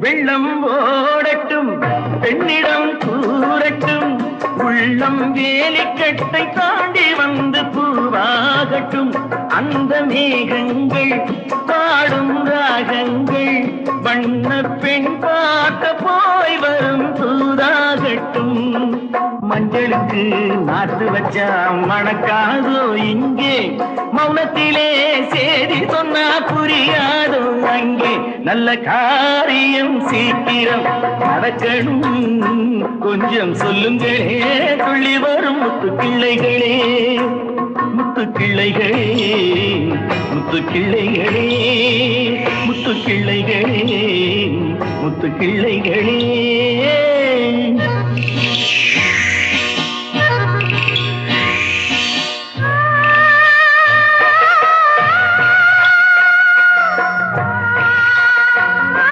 வெள்ளம் ஓடட்டும் பெண்ணிடம் கூறட்டும் உள்ளம் வேலிக்கட்டை தாண்டி வந்து பூவாகட்டும் அந்த மேகங்கள் பாடும் ராகங்கள் வண்ண பெண் பார்க்க போய் வரும் தூதாகட்டும் மஞ்சளுக்கு நாட்டு வச்சா மணக்காதோ இங்கே மௌனத்திலே சேதி சொன்னா புரியாதோ அங்கே நல்ல காரியம் சீக்கிரம் நடக்கணும் கொஞ்சம் சொல்லுங்களே துள்ளி வரும் முத்து கிள்ளைகளே முத்து கிள்ளைகளே முத்து கிள்ளைகளே முத்து கிள்ளைகளே முத்து கிள்ளைகளே